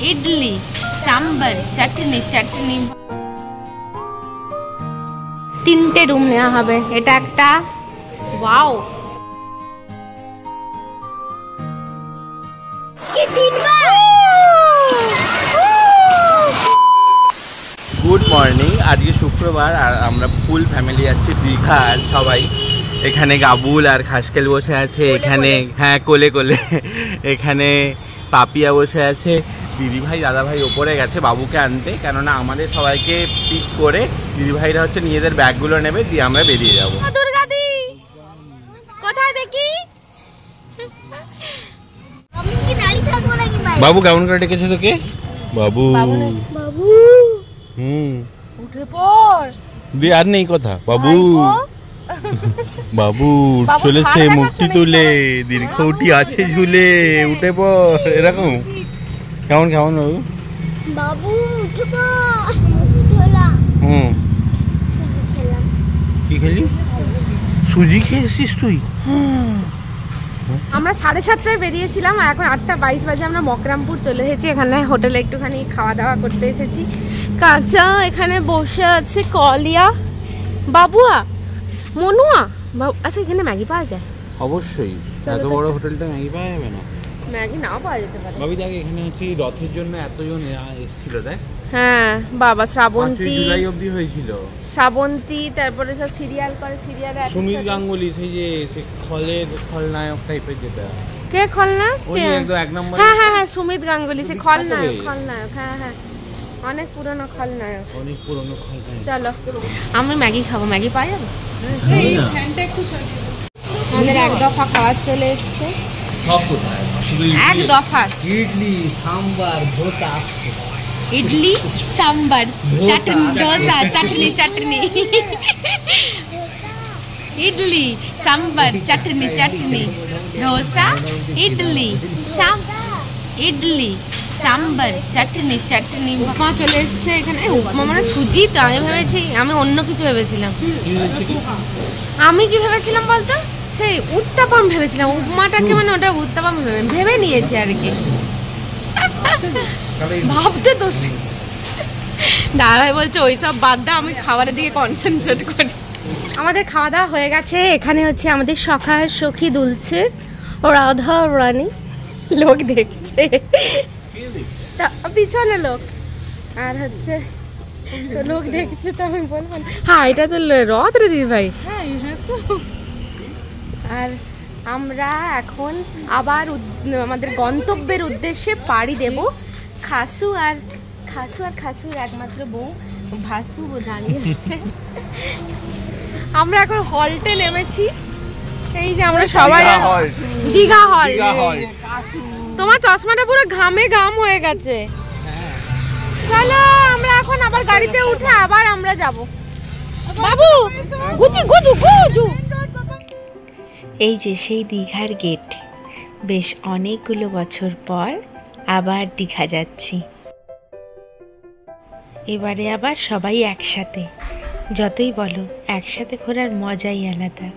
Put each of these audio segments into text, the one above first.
ইডলি, সাম্বার, চাটনি চাটনি। 3টে রুম নেওয়া হবে। এটা একটা, ওয়াও, গুড মর্নিং। আজকে শুক্রবার আর আমরা ফুল ফ্যামিলি যাচ্ছি দীঘা। সবাই এখানে গাবুল আর খাসকেল বসে আছে এখানে, হ্যাঁ কোলে কোলে। এখানে পাপিয়া বসে আছে। দিদিভাই দাদাভাই ওপরে গেছে বাবুকে আনতে, কেননা আমাদের সবাইকে পিক করে দিদিভাইরা হচ্ছে নিজেদের ব্যাগগুলো নেবে, দিয়ে আমরা বেরিয়ে যাবো। দুর্গাদি কোথায় দেখি? বাবু কেমন করে ডেকেছে তোকে? বাবু বাবু উঠে পড় দিয়ে আর নেই কথা। বাবু বাবু চলেছে মুক্তি তুলে, দীর্ঘ উঠি আছে ঝুলে, উঠে পড়। এরকম কেমন কেমন বাবু? বাবু উঠে পড়। কি খেলি? সুজি খেয়েছিস তুই? আমরা 7:30টায় বেরিয়েছিলাম আর এখন 8:22 বাজে আমরা মকরামপুর চলে এসেছি। এখানে হোটেলে একটুখানি খাওয়া দাওয়া করতে এসেছি। কাঁচা এখানে বসে আছে কলিয়া, বাবুয়া, মনুয়া। আচ্ছা এখানে ম্যাগি পাওয়া যায়? অবশ্যই, এত বড় হোটেলটা ম্যাগি পাওয়া যাবে না? ম্যাগি নাও পাওয়া যেতে পারে। বাবু দেখ এখানে হচ্ছে রথের জন্য এতজন এসেছিল, দেখ। হ্যাঁ বাবা, শ্রাবন্তী, জুলাই অবধি হয়েছিল। শ্রাবন্তী, তারপরে সব সিরিয়াল করে, সিরিয়ালে সুমিত গাঙ্গুলি, সেই যে খলনায়ক টাইপের যেটা। কে খলনায়ক? ওই একদম এক নম্বর। হ্যাঁ হ্যাঁ হ্যাঁ, সুমিত গাঙ্গুলি, সে খলনায়ক। খলনায়ক, হ্যাঁ হ্যাঁ, অনেক পুরনো খলনায়ক। অনেক পুরনো খলনায়ক। চলো আমি ম্যাগি খাবো। ম্যাগি পাওয়া যাবে? আমাদের এক দফা খাবার চলে এসছে। সব কোথায়? এক দফা ইডলি সাম্বার ধোসা আসছে। ইডলি সাম্বার চাটনি, ধোসা চাটনি চাটনি। ইডলি সাম্বার চাটনি চাটনি, ধোসা ইডলি ইডলি সাম্বার চাটনি চাটনি। উপমা চলে এসছে এখানে। উপমা মানে সুজি তো? আমি ভেবেছি, আমি অন্য কিছু ভেবেছিলাম। আমি কি ভেবেছিলাম বলতো? সেই উত্তাপাম ভেবেছিলাম। উপমাটাকে মানে ওটা উত্তাপাম ভেবে নিয়েছি আর কি। ভাবতে তো দাদা ভাই বলছে ওইসব বাদ দাও, আমি খাবারের দিকে কনসেন্ট্রেট করি। আমাদের খাওয়া দাওয়া হয়ে গেছে। এখানে হচ্ছে আমাদের সখা সখী দুলছে, রাধা রানী। লোক দেখছে, পিছনে লোক, আর হচ্ছে লোক দেখছে। তো আমি বলবো হ্যাঁ এটা তো রথ রে দিদি ভাই। আর আমরা এখন আবার আমাদের গন্তব্যের উদ্দেশ্যে পাড়ি দেব। খাসুর একমাত্র বউ ভাসু দাঁড়িয়ে আছে। আমরা এখন হল্টে নেমেছি। এই যে আমরা সবাই দীঘা হল। তোমার চশমাটা পুরো ঘামে ঘাম হয়ে গেছে। চলো আমরা এখন আবার গাড়িতে উঠে আবার আমরা যাব। বাবু গুজু গুজু গুজু। এই যে সেই দীঘার গেট। বেশ অনেকগুলো বছর পর আবার দীঘা যাচ্ছি। এবারে আবার সবাই একসাথে। যতই বলো একসাথে ঘোরার মজাই আলাদা।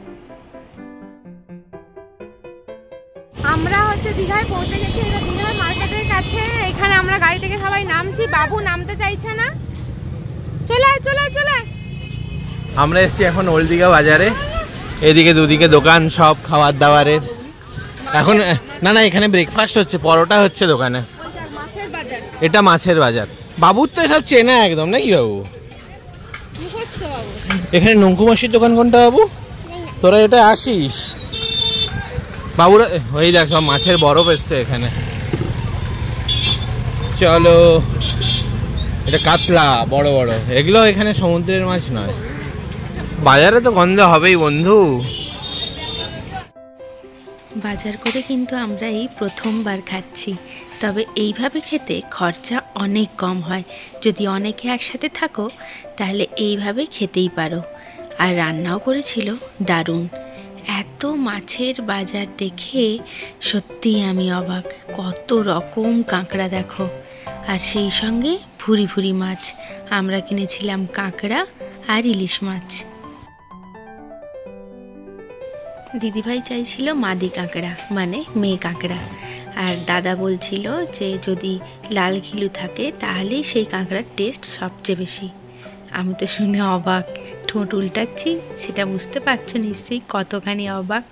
আমরা হচ্ছে দীঘায় পৌঁছে গেছি। এটা দীঘার মার্কেটের কাছে। এখানে আমরা গাড়ি থেকে সবাই নামছি। বাবু নামতে চাইছে না। চলে চলে চলে। আমরা এসেছি এখন ওল্ড দীঘা বাজারে। এদিকে দুদিকে দোকান, সব খাবার দাবারের। এখন না না, এখানে ব্রেকফাস্ট হচ্ছে, পরোটা হচ্ছে দোকানে। এটা মাছের বাজার। বাবুর তো সব চেনা একদম নাকি বাবু? এখানে নঙ্কু মাসির দোকান কোনটা বাবু? তোরা এটা আসিস বাবুরা? ওই দেখ সব মাছের বরফ এসছে এখানে। চলো, এটা কাতলা বড় বড়, এগুলো এখানে সমুদ্রের মাছ নয়। বাজারে তো গন্ধ হবেই বন্ধু। বাজার করে কিন্তু আমরা এই প্রথমবার খাচ্ছি। তবে এইভাবে খেতে খরচা অনেক কম হয়। যদি অনেকে একসাথে থাকো তাহলে এইভাবে খেতেই পারো। আর রান্নাও করেছিল দারুণ। এত মাছের বাজার দেখে সত্যিই আমি অবাক। কত রকম কাঁকড়া দেখো, আর সেই সঙ্গে ভুরি ভুরি মাছ। আমরা কিনেছিলাম কাঁকড়া আর ইলিশ মাছ। দিদিভাই চাইছিল মাদি কাঁকড়া, মানে মেয়ে কাঁকড়া। আর দাদা বলছিল যে যদি লাল ঘিলু থাকে তাহলেই সেই কাঁকড়ার টেস্ট সবচেয়ে বেশি। আমি তো শুনে অবাক, ঠোঁট উল্টাচ্ছি, সেটা বুঝতে পারছো নিশ্চয়ই কতখানি অবাক।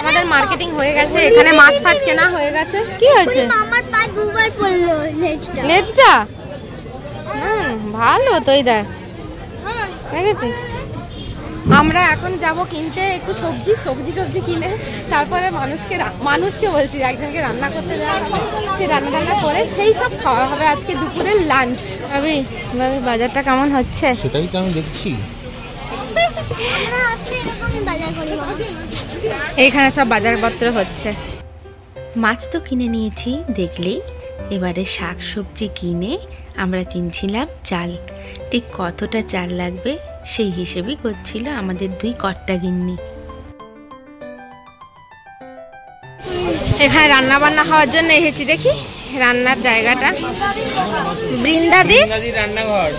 আমাদের মার্কেটিং হয়ে গেছে, এখানে মাছ ফাছ কেনা হয়ে গেছে। কি হয়েছে? আমার পা দুবার পড়লো লেজটা। ভালো তো, এই দেখ দেখেছিস। আমরা এখন যাব কিনতে একটু সবজি কিনে, তারপরে মানুষকে বলছি একজনকে রান্না করতে যাওয়া হবে, সেই রান্না করে সেই সব খাওয়া হবে আজকে দুপুরের লাঞ্চ। ভাবি বাজারটা কেমন হচ্ছে? সেটাই তো আমি দেখছি। এইখানে সব বাজারপত্র হচ্ছে। মাছ তো কিনে নিয়েছি দেখলেই, এবারে শাক সবজি কিনে আমরা কিনছিলাম চাল। ঠিক কতটা চাল লাগবে সেই হিসেবেই করছিল আমাদের দুই কর্তাগিন্নি। এখানে রান্না বান্না হওয়ার জন্য এসেছি, দেখি রান্নার জায়গাটা। বৃন্দাদি রান্নাঘর।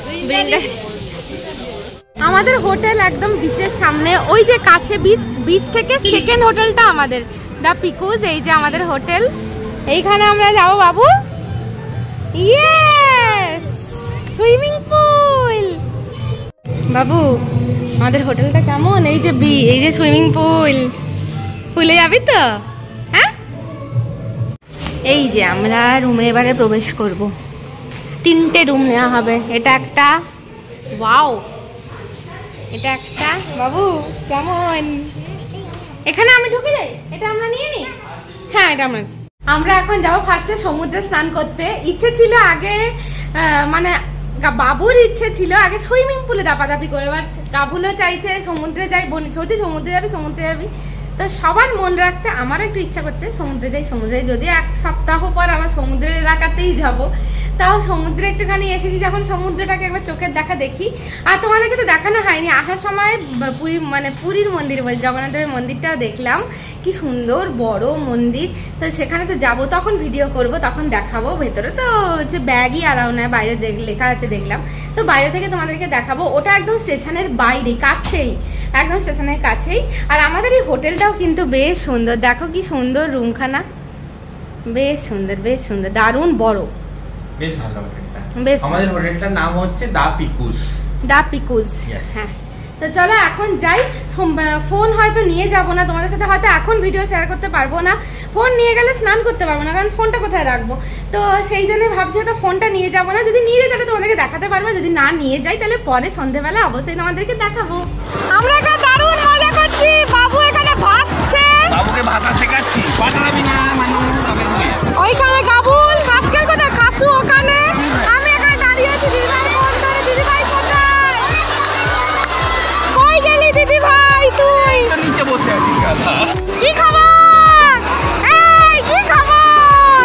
আমাদের হোটেল একদম বিচের সামনে, ওই যে কাছে বিচ থেকে সেকেন্ড হোটেলটা আমাদের দা পিকুজ। এই যে আমাদের হোটেল, এইখানে আমরা যাবো বাবু। Yes, swimming pool. বাবু আমাদের হোটেলটা কেমন? এই যে এই যে সুইমিং পুল, পুলে যাবি তো? হ্যাঁ, এই যে আমরা রুমে এবারে প্রবেশ করব। 3টে রুম নেওয়া হবে। এটা একটা, ওয়াও, এটা একটা। বাবু কেমন? এখানে আমি ঢুকে যাই, এটা আমরা নিয়ে নিই। হ্যাঁ, এটা আমরা এখন যাবো ফার্স্টে সমুদ্রে স্নান করতে। ইচ্ছে ছিল আগে, মানে বাবুর ইচ্ছে ছিল আগে সুইমিং পুলে দাপাদাপি করে, এবার গাবুলও চাইছে সমুদ্রে যাই, ছোটি সমুদ্রে যাবি। তো সবার মন রাখতে আমারও একটু ইচ্ছা করছে সমুদ্রে যাই। যদি 1 সপ্তাহ পর আবার সমুদ্রের এলাকাতেই যাব, তাও সমুদ্রে একটুখানি এসেছি যখন, সমুদ্রটাকে একবার চোখের দেখা দেখি। আর তোমাদেরকে তো দেখানো হয়নি, আসার সময় পুরীর মন্দির বলছি, জগন্নাথের মন্দিরটাও দেখলাম, কি সুন্দর বড় মন্দির। তো সেখানে তো যাব, তখন ভিডিও করব, তখন দেখাবো। ভেতরে তো হচ্ছে ব্যাগই আলাও না, বাইরে লেখা আছে দেখলাম, তো বাইরে থেকে তোমাদেরকে দেখাবো। ওটা একদম স্টেশনের বাইরে, কাছেই, একদম স্টেশনের কাছেই। আর আমাদের এই হোটেলটাও কিন্তু বেশ সুন্দর, দেখো কি সুন্দর রুমখানা, বেশ সুন্দর, দারুণ বড়, বেশ ভালো হোটেলটা। আমাদের হোটেলটার নাম হচ্ছে দা পিকুজ। হ্যাঁ, তো চলো এখন যাই। ফোন হয়তো নিয়ে যাব না, তোমাদের সাথে হয়তো এখন ভিডিও শেয়ার করতে পারবো না। ফোন নিয়ে গেলে স্নান করতে পারবো না, কারণ ফোনটা কোথায় রাখবো। তো সেই জন্য ভাবছি হয়তো ফোনটা নিয়ে যাবো না। যদি নিয়ে যাই তাহলে তোমাদেরকে দেখাতে পারবো, যদি না নিয়ে যাই তাহলে পরে সন্ধ্যেবেলা অবশ্যই তোমাদেরকে দেখাবো। আমরা এখানে দারুণ মজা করছি, বাবু এখানে ভাসছে, বাবুকে ভাষা শেখাচ্ছি। পাঠাবি না ওইখানে গাবুল, খাসকেল কোথায়, খাসু ওখানে, আমি এখানে দাঁড়িয়ে আছি। দিদিভাই কোথায়? কই গেলি দিদিভাই তুই? নিচে বসে আছি। কি খবর? এই কি খবর?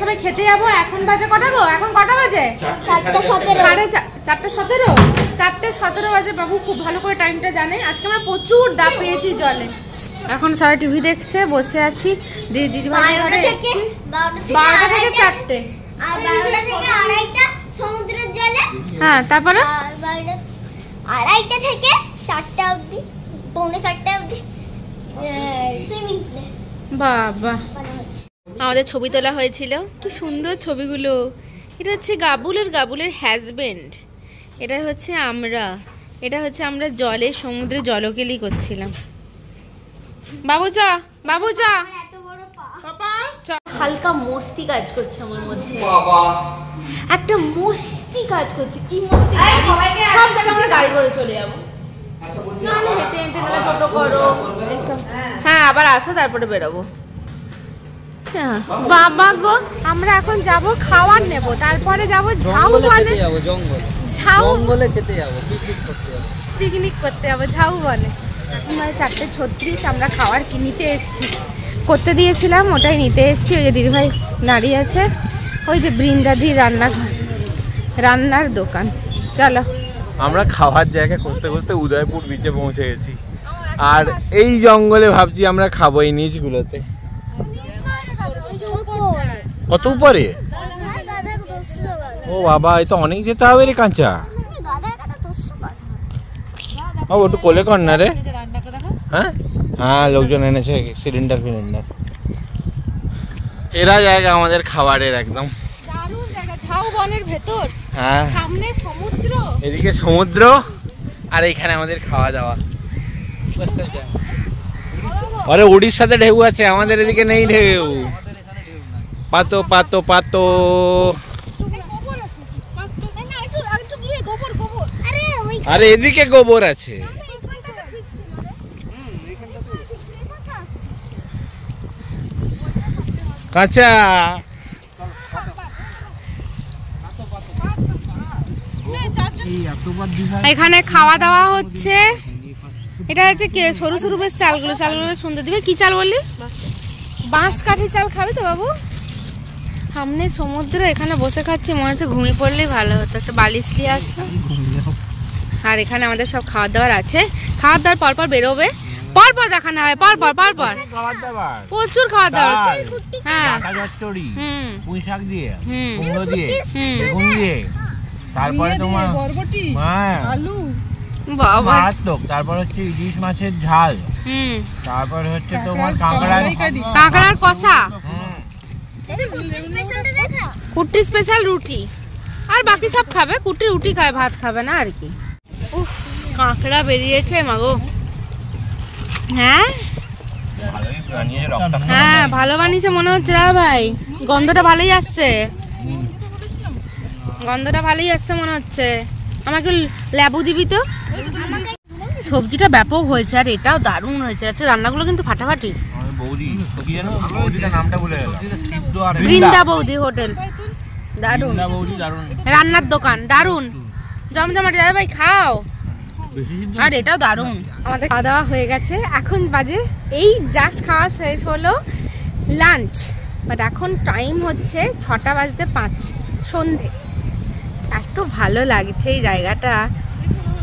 সবাই খেতে যাবো। এখন বাজে কটা গো? এখন কটা বাজে? 4:17। 4:17 বাজে। বাবু খুব ভালো করে টাইমটা জানে। আজকে আমরা প্রচুর ডাব পেয়েছি জলে। এখন সবাই টিভি দেখছে, বসে আছি। দিদিভাই ঘরে এসেছি 12টা থেকে 4টে, আর 12টা থেকে 2:30 সমুদ্রের জলে। হ্যাঁ, তারপরে 2:30 থেকে 4টা অবধি, 3:45 অবধি সুইমিং পুলে। বাবা, আমাদের ছবি তোলা হয়েছিল, কি সুন্দর ছবিগুলো। এটা হচ্ছে গাবুলের হাজবেন্ড, এটা হচ্ছে আমরা জলে সমুদ্রে জলকেলি করছিলাম। বাবু চা হালকা মস্তি কাজ করছে আমার মধ্যে, একটা মস্তি কাজ করছে। কি মস্তি? সব জায়গায় আমরা গাড়ি করে চলে যাবো, নাহলে হেঁটে হেঁটে, নাহলে টোটো করো। হ্যাঁ, আবার আসো তারপরে বেরোবো। বাবা গো, আমরা এখন যাব খাবার নেব, তারপরে যাব ঝাউবনে, জঙ্গলে খেতে যাবো, পিকনিক করতে যাবো ঝাউবনে। এখন 4:36, আমরা খাবার কিনতে এসেছি, করতে দিয়েছিলাম ওটাই নিতে এসেছি। ওই যে দিদিভাই দাঁড়িয়ে আছে, ওই যে বৃন্দাদি রান্নার দোকান। চলো, আমরা খাওয়ার জায়গা খুঁজতে খুঁজতে উদয়পুর বিচে পৌঁছে গেছি। আর এই জঙ্গলে ভাবছি আমরা খাবো এই নিচগুলোতে। কত উপরে? ও বাবা, এই তো অনেক যেতে হবে রে কাঁচা। ও একটু কোলে কর না রে। হ্যাঁ হ্যাঁ, লোকজন এনেছে সিলিন্ডার। এরা জায়গা আমাদের খাবারের একদম দারুণ জায়গা, ঝাউবনের ভেতর। হ্যাঁ, সামনে সমুদ্র, এদিকে সমুদ্র, আর এখানে আমাদের খাওয়া দাওয়া। আরে উড়িষ্যাতে ঢেউ আছে, আমাদের এদিকে নেই ঢেউ। পাতো পাতো পাতো। আরে এদিকে গোবর আছে। কাঁচা এখানে খাওয়া দাওয়া হচ্ছে। এটা হচ্ছে সরু সরু বেশ চালগুলো বেশ সুন্দর। দিবে কি চাল বললি? বাঁশ কাঠি চাল খাবি তো বাবু? সামনে সমুদ্র, এখানে বসে খাচ্ছি, মনে হচ্ছে ঘুমিয়ে পড়লেই ভালো হতো। একটা বালিশ দিয়ে আসলো। আর এখানে আমাদের সব খাওয়া দাওয়ার আছে। খাওয়ার দাওয়ার পরপর বেরোবে, পরপর দেখানো হয়, পরপর প্রচুর খাওয়া দাওয়া। হ্যাঁ, পুঁই শাক দিয়ে, কুমড়ো দিয়ে, বেগুন দিয়ে, তারপরে তোমার আলু, তারপর হচ্ছে ইলিশ মাছের ঝাল, তারপর হচ্ছে তোমার কাঁকড়ার কষা, কুট্টি স্পেশাল রুটি। আর বাকি সব খাবে, কুট্টি রুটি খায়, ভাত খাবে না আর কি। উফ, কাঁকড়া বেরিয়েছে মাগো। হ্যাঁ হ্যাঁ, ভালো বানিয়েছে মনে হচ্ছে দাদা ভাই। গন্ধটা ভালোই আসছে, মনে হচ্ছে। আমাকে লেবু দিবি তো। সবজিটা ব্যাপক হয়েছে, আর এটাও দারুণ হয়েছে। আচ্ছা, রান্নাগুলো কিন্তু ফাটাফাটি। বৃন্দা বৌদি হোটেল, দারুণ রান্নার দোকান, দারুণ জমজমাটি। দাদা ভাই খাও। আর এটাও দারুণ। আমাদের খাওয়া দাওয়া হয়ে গেছে, এখন বাজে এই জাস্ট খাওয়া শেষ হলো লাঞ্চ। বাট এখন টাইম হচ্ছে 6:05 সন্ধে। এত ভালো লাগছে এই জায়গাটা।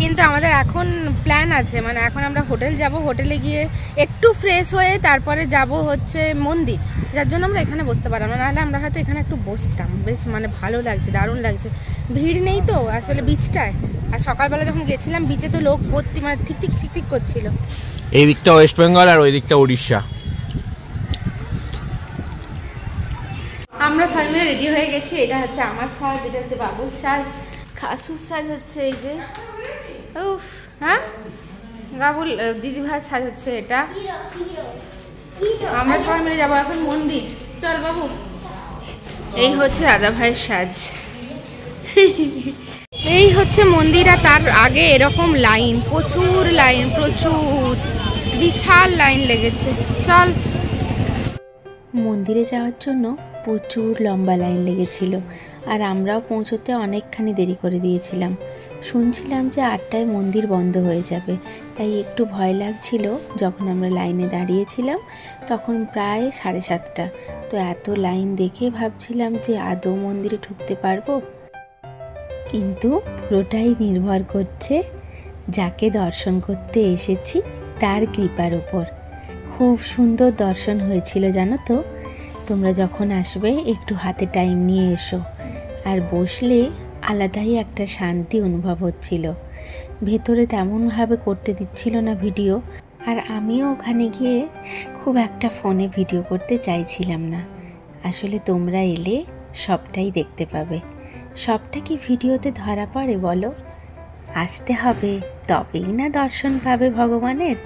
কিন্তু আমাদের এখন প্ল্যান আছে, মানে এখন আমরা হোটেল যাব, হোটেলে গিয়ে একটু ফ্রেশ হয়ে তারপরে যাব হচ্ছে মন্দির, যার জন্য আমরা এখানে বসতে পারলাম না। নাহলে আমরা হয়তো এখানে একটু বসতাম। বেশ মানে ভালো লাগছে, দারুণ লাগছে। ভিড় নেই তো আসলে বিচটায়। আর সকালবেলা যখন গেছিলাম বিচে তো লোক ভর্তি, মানে ঠিক ঠিক ঠিক ঠিক করছিল। এই দিকটা ওয়েস্ট বেঙ্গল আর ওই দিকটা উড়িষ্যা। আমরা সবাই মিলে রেডি হয়ে গেছি। এটা হচ্ছে আমার সাজ, এটা হচ্ছে বাবুর সাজ, খাসুর সাজ হচ্ছে এই যে। উফ, হ্যাঁ, গাবুল দিদি ভাইয়ের সাজ হচ্ছে এটা। আমরা সবাই মিলে যাবো এখন মন্দির। চল বাবু। এই হচ্ছে দাদা ভাইয়ের সাজ। এই হচ্ছে মন্দির। আর তার আগে এরকম লাইন, প্রচুর লাইন, প্রচুর বিশাল লাইন লেগেছে। চল। মন্দিরে যাওয়ার জন্য প্রচুর লম্বা লাইন লেগেছিল, আর আমরাও পৌঁছতে অনেকখানি দেরি করে দিয়েছিলাম। শুনছিলাম যে 8টায় মন্দির বন্ধ হয়ে যাবে, তাই একটু ভয় লাগছিল। যখন আমরা লাইনে দাঁড়িয়েছিলাম তখন প্রায় 7:30। তো এত লাইন দেখে ভাবছিলাম যে আদৌ মন্দিরে ঢুকতে পারবো। কিন্তু পুরোটাই নির্ভর করছে যাকে দর্শন করতে এসেছি তার কৃপার উপর। খুব সুন্দর দর্শন হয়েছিল জানো তো। তোমরা যখন আসবে একটু হাতে টাইম নিয়ে এসো, আর বসলে আলাদাই একটা শান্তি অনুভব হচ্ছিল। ভেতরে তেমনভাবে করতে দিচ্ছিল না ভিডিও, আর আমিও ওখানে গিয়ে খুব একটা ফোনে ভিডিও করতে চাইছিলাম না। আসলে তোমরা এলে সবটাই দেখতে পাবে। সবটা কি ভিডিওতে ধরা পড়ে বলো? আসতে হবে, তবেই না দর্শন পাবে ভগবানের।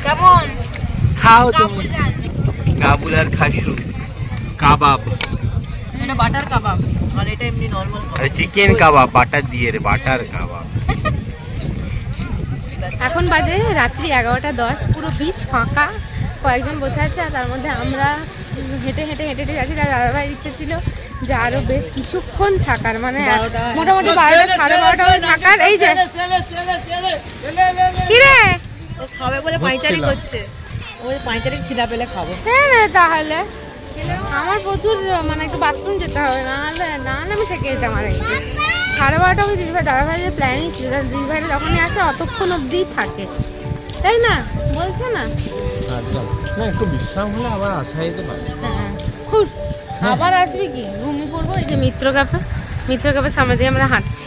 কেমন খাও তুমি। কাবুল আর খাসু কাবাব, এটা বাটার কাবাব আর এটা এমনি নরমাল আরে চিকেন কাবাব বাটার দিয়ে রে, বাটার কাবাব। এখন বাজে রাত্রি 11:10, পুরো বিচ ফাঁকা, কয়েকজন বসে আছে আর তার মধ্যে আমরা হেঁটে হেঁটে হেঁটে হেঁটে যাচ্ছি। তার দাদাভাইয়ের ইচ্ছে ছিল যে আরো বেশ কিছুক্ষণ থাকার, মানে মোটামুটি 12টা 12:30 অবধি থাকার। এই যে কি রে খাবে বলে পাইচারি করছে, ওই পাইচারি খিদা পেলে খাবো। হ্যাঁ রে, তাহলে আমার প্রচুর মানে একটু বাথরুম যেতে হবে, না হলে আমি থেকে যেতাম। আর 12:30 অবধি দিদিভাই দাদাভাইয়ের প্ল্যানই ছিল, দিদিভাইরা যখনই আসে অতক্ষণ অবধিই থাকে, তাই না বলছে না? না একটু বিশ্রাম হলে আবার আসা যেতে পারে। আবার আসবি কি, ঘুমিয়ে পড়বো। এই যে মিত্র ক্যাফের সামনে দিয়ে আমরা হাঁটছি।